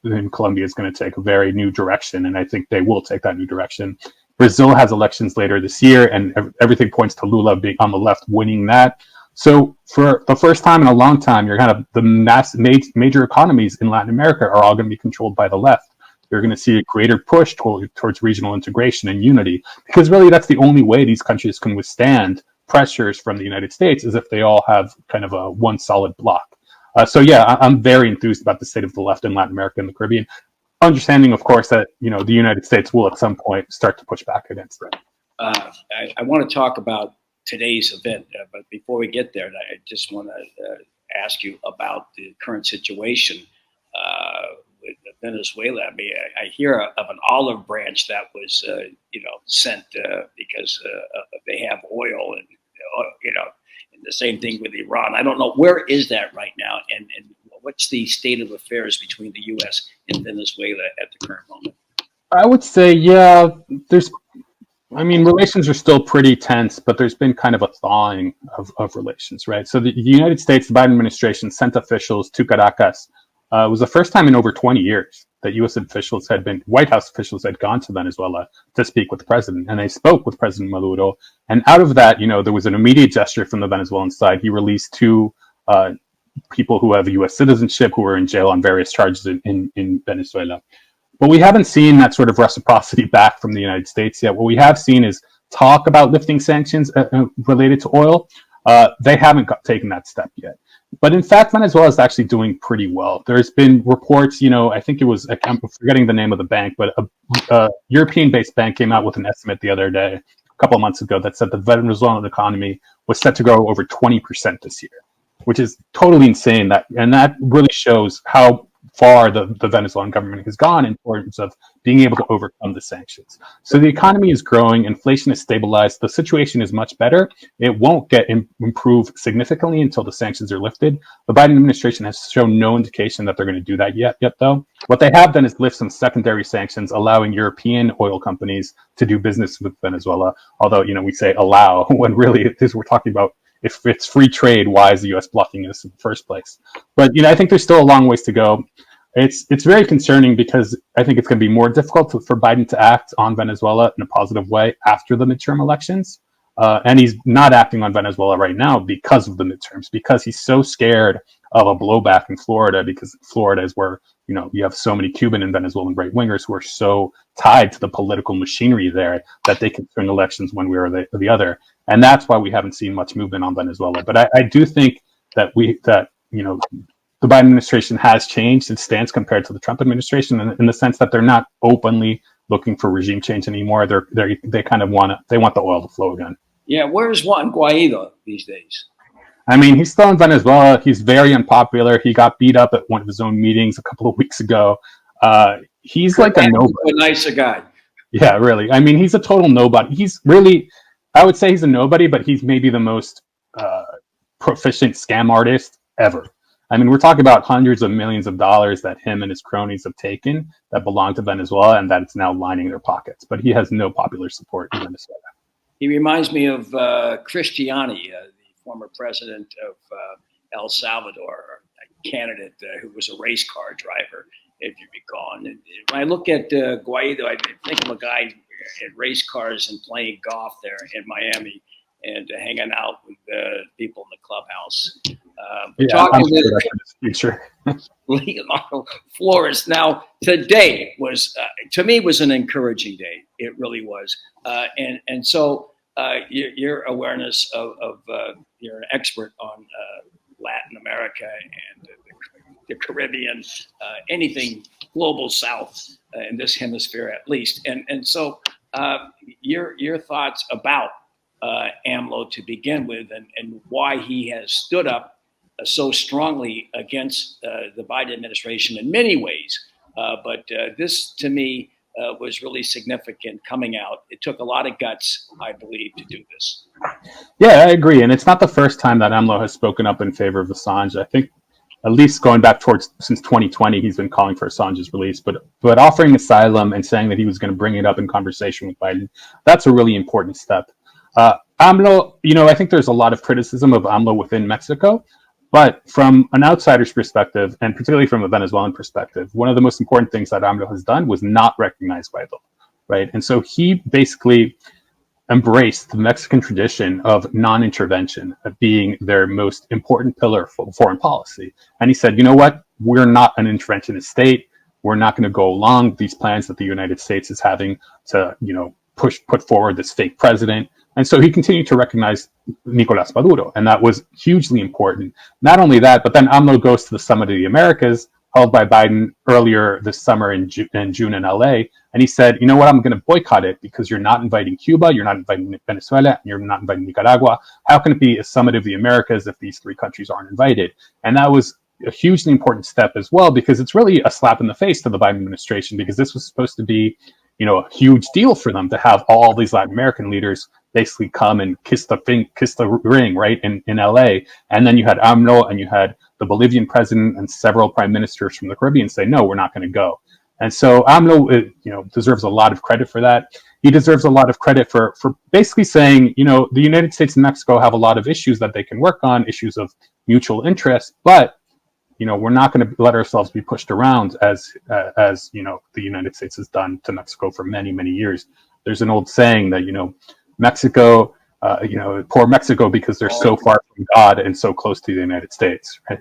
in Colombia is going to take a very new direction, and I think they will take that new direction. Brazil has elections later this year, and everything points to Lula being on the left winning that. So for the first time in a long time, you're kind of the major economies in Latin America are all going to be controlled by the left. You're going to see a greater push towards regional integration and unity, because really that's the only way these countries can withstand pressures from the United States, is if they all have kind of a one solid block. So yeah, I'm very enthused about the state of the left in Latin America and the Caribbean, understanding, of course, that the United States will at some point start to push back against it. I want to talk about today's event, but before we get there, I just want to ask you about the current situation with Venezuela. I mean, I hear of an olive branch that was, sent because they have oil, and and the same thing with Iran. I don't know, where is that right now, and what's the state of affairs between the U.S. and Venezuela at the current moment? I would say, yeah, relations are still pretty tense, but there's been kind of a thawing of relations, right? So the United States, the Biden administration sent officials to Caracas. It was the first time in over 20 years that U.S. officials White House officials had gone to Venezuela to speak with the president, and they spoke with President Maduro. And out of that, there was an immediate gesture from the Venezuelan side. He released two people who have U.S. citizenship who are in jail on various charges in Venezuela. But we haven't seen that sort of reciprocity back from the United States yet. What we have seen is talk about lifting sanctions related to oil. They haven't taken that step yet. But in fact, Venezuela is actually doing pretty well. There's been reports, I think it was, I'm forgetting the name of the bank, but a European-based bank came out with an estimate the other day, a couple of months ago, that said the Venezuelan economy was set to grow over 20% this year, which is totally insane. And that really shows how far the Venezuelan government has gone in terms of being able to overcome the sanctions. So the economy is growing, inflation is stabilized, the situation is much better. It won't get improved significantly until the sanctions are lifted. The Biden administration has shown no indication that they're going to do that yet though. What they have done is lift some secondary sanctions, allowing European oil companies to do business with Venezuela. Although, we say allow, when really it is, we're talking about, if it's free trade, why is the U.S. blocking this in the first place? But I think there's still a long ways to go. It's very concerning because I think it's going to be more difficult for Biden to act on Venezuela in a positive way after the midterm elections. And he's not acting on Venezuela right now because of the midterms, because he's so scared of a blowback in Florida, because Florida is where, you have so many Cuban and Venezuelan right-wingers who are so tied to the political machinery there that they can swing elections one way or the other. And that's why we haven't seen much movement on Venezuela. But I do think that the Biden administration has changed its stance compared to the Trump administration in the sense that they're not openly looking for regime change anymore. They kind of want the oil to flow again. Yeah, where's Juan Guaido these days? He's still in Venezuela. He's very unpopular. He got beat up at one of his own meetings a couple of weeks ago. He's like a nobody. A nicer guy. Yeah, really. He's a total nobody. He's really, I would say he's a nobody, but he's maybe the most proficient scam artist ever. We're talking about hundreds of millions of dollars that him and his cronies have taken that belong to Venezuela, and that it's now lining their pockets. But he has no popular support in Venezuela. He reminds me of Cristiani, the former president of El Salvador, a candidate who was a race car driver, if you recall. And when I look at Guaido, I think of a guy in race cars and playing golf there in Miami and hanging out with people in the clubhouse. Talking with future. Leonardo Flores. Now, today was, to me, was an encouraging day. It really was. And so your awareness of you're an expert on Latin America and the Caribbean, anything global South in this hemisphere at least. And so your thoughts about AMLO to begin with, and why he has stood up so strongly against the Biden administration in many ways. But this, to me, was really significant coming out. It took a lot of guts, I believe, to do this. Yeah, I agree. And it's not the first time that AMLO has spoken up in favor of Assange. I think at least going back since 2020, he's been calling for Assange's release, but offering asylum and saying that he was going to bring it up in conversation with Biden, that's a really important step. AMLO, I think there's a lot of criticism of AMLO within Mexico, but from an outsider's perspective, and particularly from a Venezuelan perspective, one of the most important things that AMLO has done was not recognize Guaido, right? And so he basically embraced the Mexican tradition of non-intervention of being their most important pillar for foreign policy. And he said, you know what? We're not an interventionist state. We're not going to go along with these plans that the United States is having to, put forward this fake president. And so he continued to recognize Nicolás Maduro, and that was hugely important. Not only that, but then AMLO goes to the Summit of the Americas, held by Biden earlier this summer in June in LA, and he said, you know what, I'm going to boycott it because you're not inviting Cuba, you're not inviting Venezuela, and you're not inviting Nicaragua. How can it be a Summit of the Americas if these three countries aren't invited? And that was a hugely important step as well, because it's really a slap in the face to the Biden administration, because this was supposed to be, you know, a huge deal for them to have all these Latin American leaders basically come and kiss the ring, right, in LA. And then you had AMLO and you had the Bolivian president and several prime ministers from the Caribbean say, no, we're not going to go. And so AMLO, you know, deserves a lot of credit for that. He deserves a lot of credit for basically saying, you know, the United States and Mexico have a lot of issues that they can work on, issues of mutual interest, but, you know, we're not going to let ourselves be pushed around as you know, the United States has done to Mexico for many, many years. There's an old saying that, you know, Mexico, you know, poor Mexico because they're so far from God and so close to the United States, right?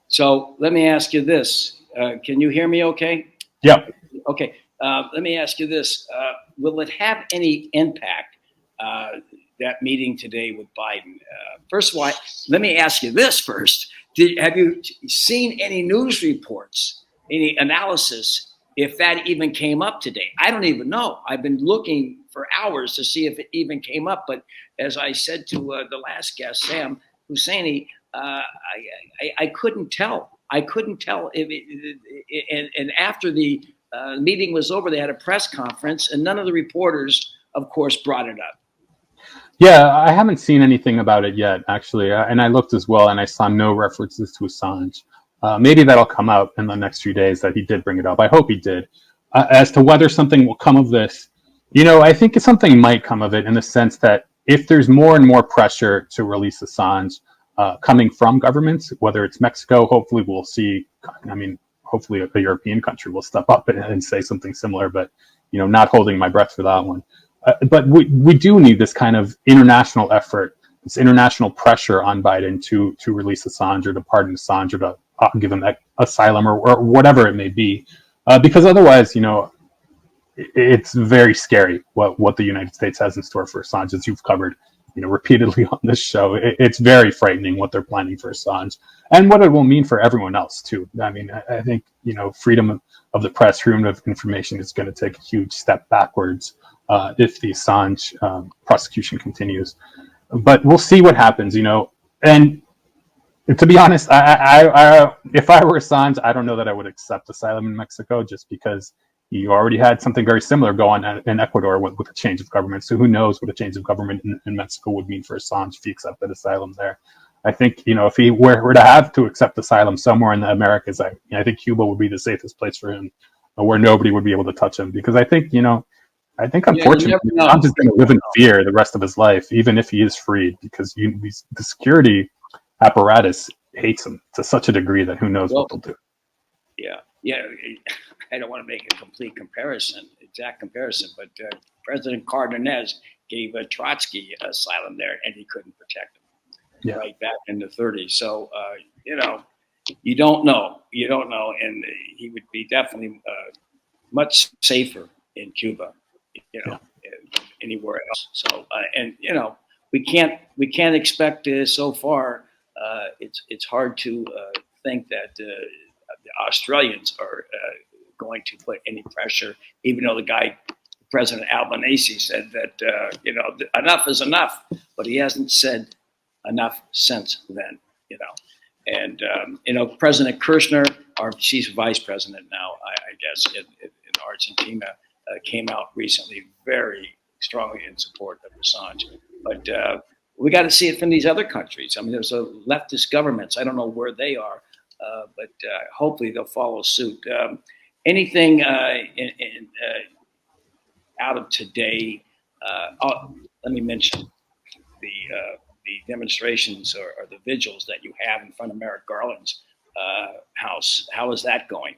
So let me ask you this. Can you hear me okay? Yep. Okay. Let me ask you this. Will it have any impact, that meeting today with Biden? First of all, let me ask you this first. Have you seen any news reports, any analysis, if that even came up today? I don't even know. I've been looking for hours to see if it even came up. But as I said to the last guest, Sam Husseini, I couldn't tell. I couldn't tell if and after the meeting was over, they had a press conference, and none of the reporters, of course, brought it up. Yeah, I haven't seen anything about it yet, actually. And I looked as well, and I saw no references to Assange. Maybe that'll come out in the next few days that he did bring it up. I hope he did. As to whether something will come of this, you know, I think something might come of it in the sense that if there's more and more pressure to release Assange coming from governments, whether it's Mexico, hopefully we'll see, I mean, hopefully a European country will step up and say something similar, but, you know, not holding my breath for that one. But we do need this kind of international effort, this international pressure on Biden to release Assange or to pardon Assange or to give him asylum or whatever it may be. Because otherwise, you know, it's very scary what the United States has in store for Assange, as you've covered, you know, repeatedly on this show. It's very frightening what they're planning for Assange and what it will mean for everyone else too. I mean, I think, you know, freedom of the press, freedom of information is going to take a huge step backwards if the Assange prosecution continues. But we'll see what happens, you know. And to be honest, I if I were Assange, I don't know that I would accept asylum in Mexico, just because you already had something very similar go on in Ecuador with a change of government. So who knows what a change of government in Mexico would mean for Assange if he accepted asylum there. I think, you know, if he were to have to accept asylum somewhere in the Americas, I think Cuba would be the safest place for him, where nobody would be able to touch him. Because I think, you know, unfortunately, I'm just going to live in fear the rest of his life, even if he is freed, because the security apparatus hates him to such a degree that who knows what they'll do. Yeah. I don't want to make a complete exact comparison, but President Cardenas gave Trotsky asylum there, and he couldn't protect him right back in the 30s. So, you know, you don't know, and he would be definitely much safer in Cuba, you know, anywhere else. So, and you know, we can't expect so far. It's hard to think that the Australians are going to put any pressure, even though President Albanese said that you know, enough is enough, but he hasn't said enough since then, you know. And you know, President Kirchner, she's vice president now, I guess, in Argentina, came out recently very strongly in support of Assange. But we got to see it from these other countries. I mean, there's a leftist governments. I don't know where they are, but hopefully they'll follow suit. Anything out of today? Let me mention the demonstrations or the vigils that you have in front of Merrick Garland's house. How is that going?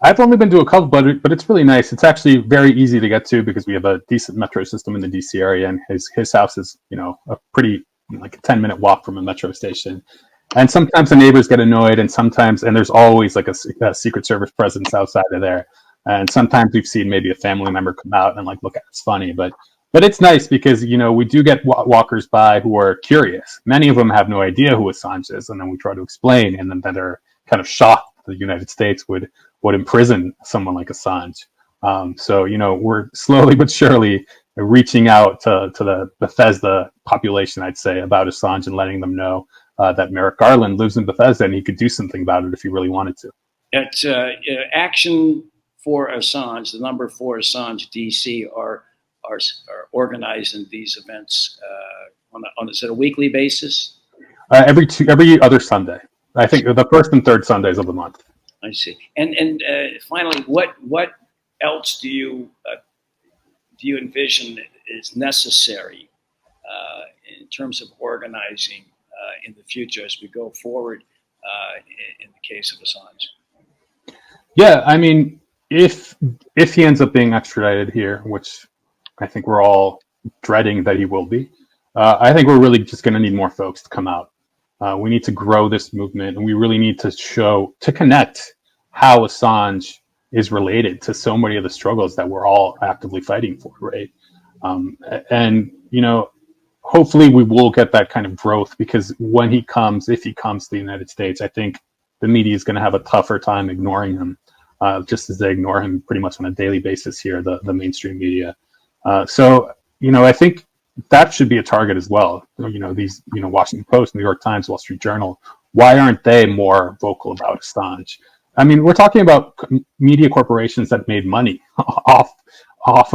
I've only been to a couple, but it's really nice. It's actually very easy to get to because we have a decent metro system in the DC area, and his house is, you know, a pretty, like a 10-minute walk from a metro station. And sometimes the neighbors get annoyed, and there's always like a Secret Service presence outside of there. And sometimes we've seen maybe a family member come out and like look at it's funny, but it's nice because we do get walkers by who are curious. Many of them have no idea who Assange is, and then we try to explain, and then they're kind of shocked that the United States would imprison someone like Assange. So we're slowly but surely reaching out to the Bethesda population, I'd say, about Assange and letting them know that Merrick Garland lives in Bethesda and he could do something about it if he really wanted to. It's Action for Assange, the number 4 Assange DC are organizing these events on is it a weekly basis? Every other Sunday. I think the first and third Sundays of the month. I see. And finally, what else do you envision is necessary in terms of organizing in the future as we go forward in the case of Assange? Yeah, I mean, if he ends up being extradited here, which I think we're all dreading that he will be, I think we're really just going to need more folks to come out. We need to grow this movement, and we really need to connect how Assange is related to so many of the struggles that we're all actively fighting for, right? And hopefully we will get that kind of growth, because when if he comes to the United States, I think the media is going to have a tougher time ignoring him, just as they ignore him pretty much on a daily basis here, the mainstream media. So I think that should be a target as well. These Washington Post, New York Times, Wall Street Journal, why aren't they more vocal about Assange? I mean, we're talking about media corporations that made money off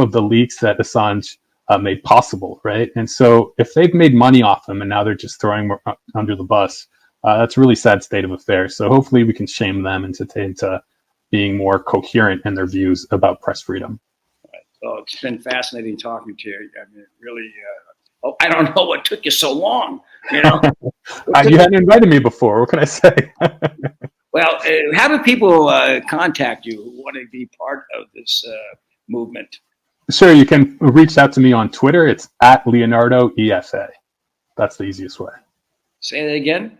of the leaks that Assange made possible, right? And so if they've made money off him and now they're just throwing him under the bus, that's a really sad state of affairs. So hopefully we can shame them into being more coherent in their views about press freedom. Right. Well, it's been fascinating talking to you. I mean, really, I don't know what took you so long. You hadn't invited me before. What can I say? Well, how do people contact you who want to be part of this movement? Sure, you can reach out to me on Twitter. It's @LeonardoEFA. That's the easiest way. Say that again.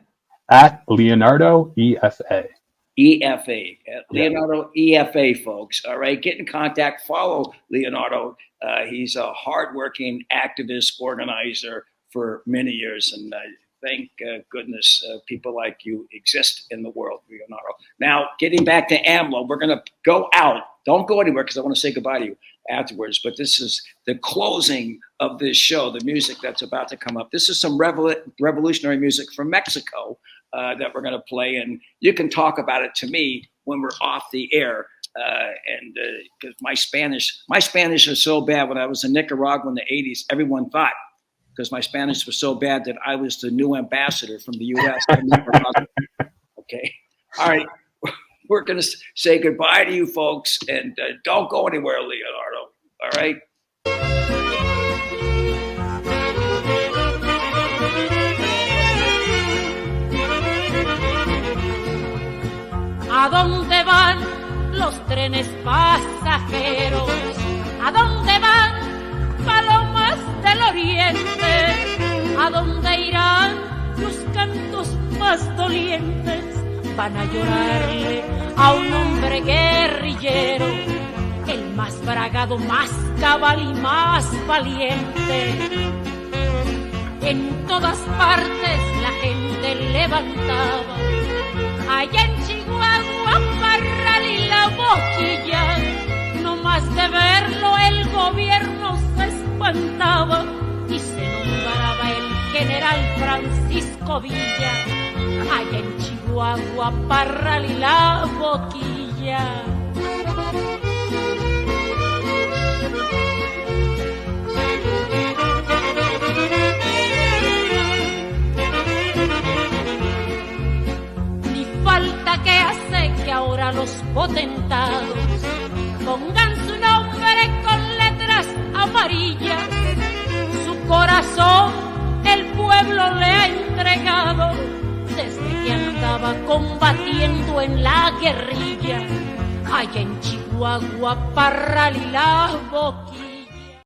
@LeonardoEFA. EFA. Leonardo EFA, folks. All right, get in contact. Follow Leonardo. He's a hardworking activist, organizer for many years, and thank goodness people like you exist in the world, Leonardo. Now, getting back to AMLO, we're going to go out. Don't go anywhere because I want to say goodbye to you afterwards. But this is the closing of this show, the music that's about to come up. This is some revolutionary music from Mexico that we're going to play. And you can talk about it to me when we're off the air. And because my Spanish is so bad. When I was in Nicaragua in the 80s, everyone thought, because my Spanish was so bad, that I was the new ambassador from the U.S. Okay. All right. We're going to say goodbye to you folks, and don't go anywhere, Leonardo. All right. ¿A dónde van los trenes pasajeros? ¿A dónde van palomas del oriente? ¿A dónde irán los cantos más dolientes? Van a llorarle a un hombre guerrillero, el más bragado, más cabal y más valiente. En todas partes la gente levantaba, allá en Chihuahua, Parral y La Boquilla, no más de verlo el gobierno se espantaba y se nombraba el general Francisco Villa, allá en Chihuahua, Parral y La Boquilla. Ni falta que hace que ahora los potentados pongan su nombre con letras amarillas. Su corazón el pueblo le ha entregado desde que andaba combatiendo en la guerrilla, allá en Chihuahua, Parral y La Boquilla.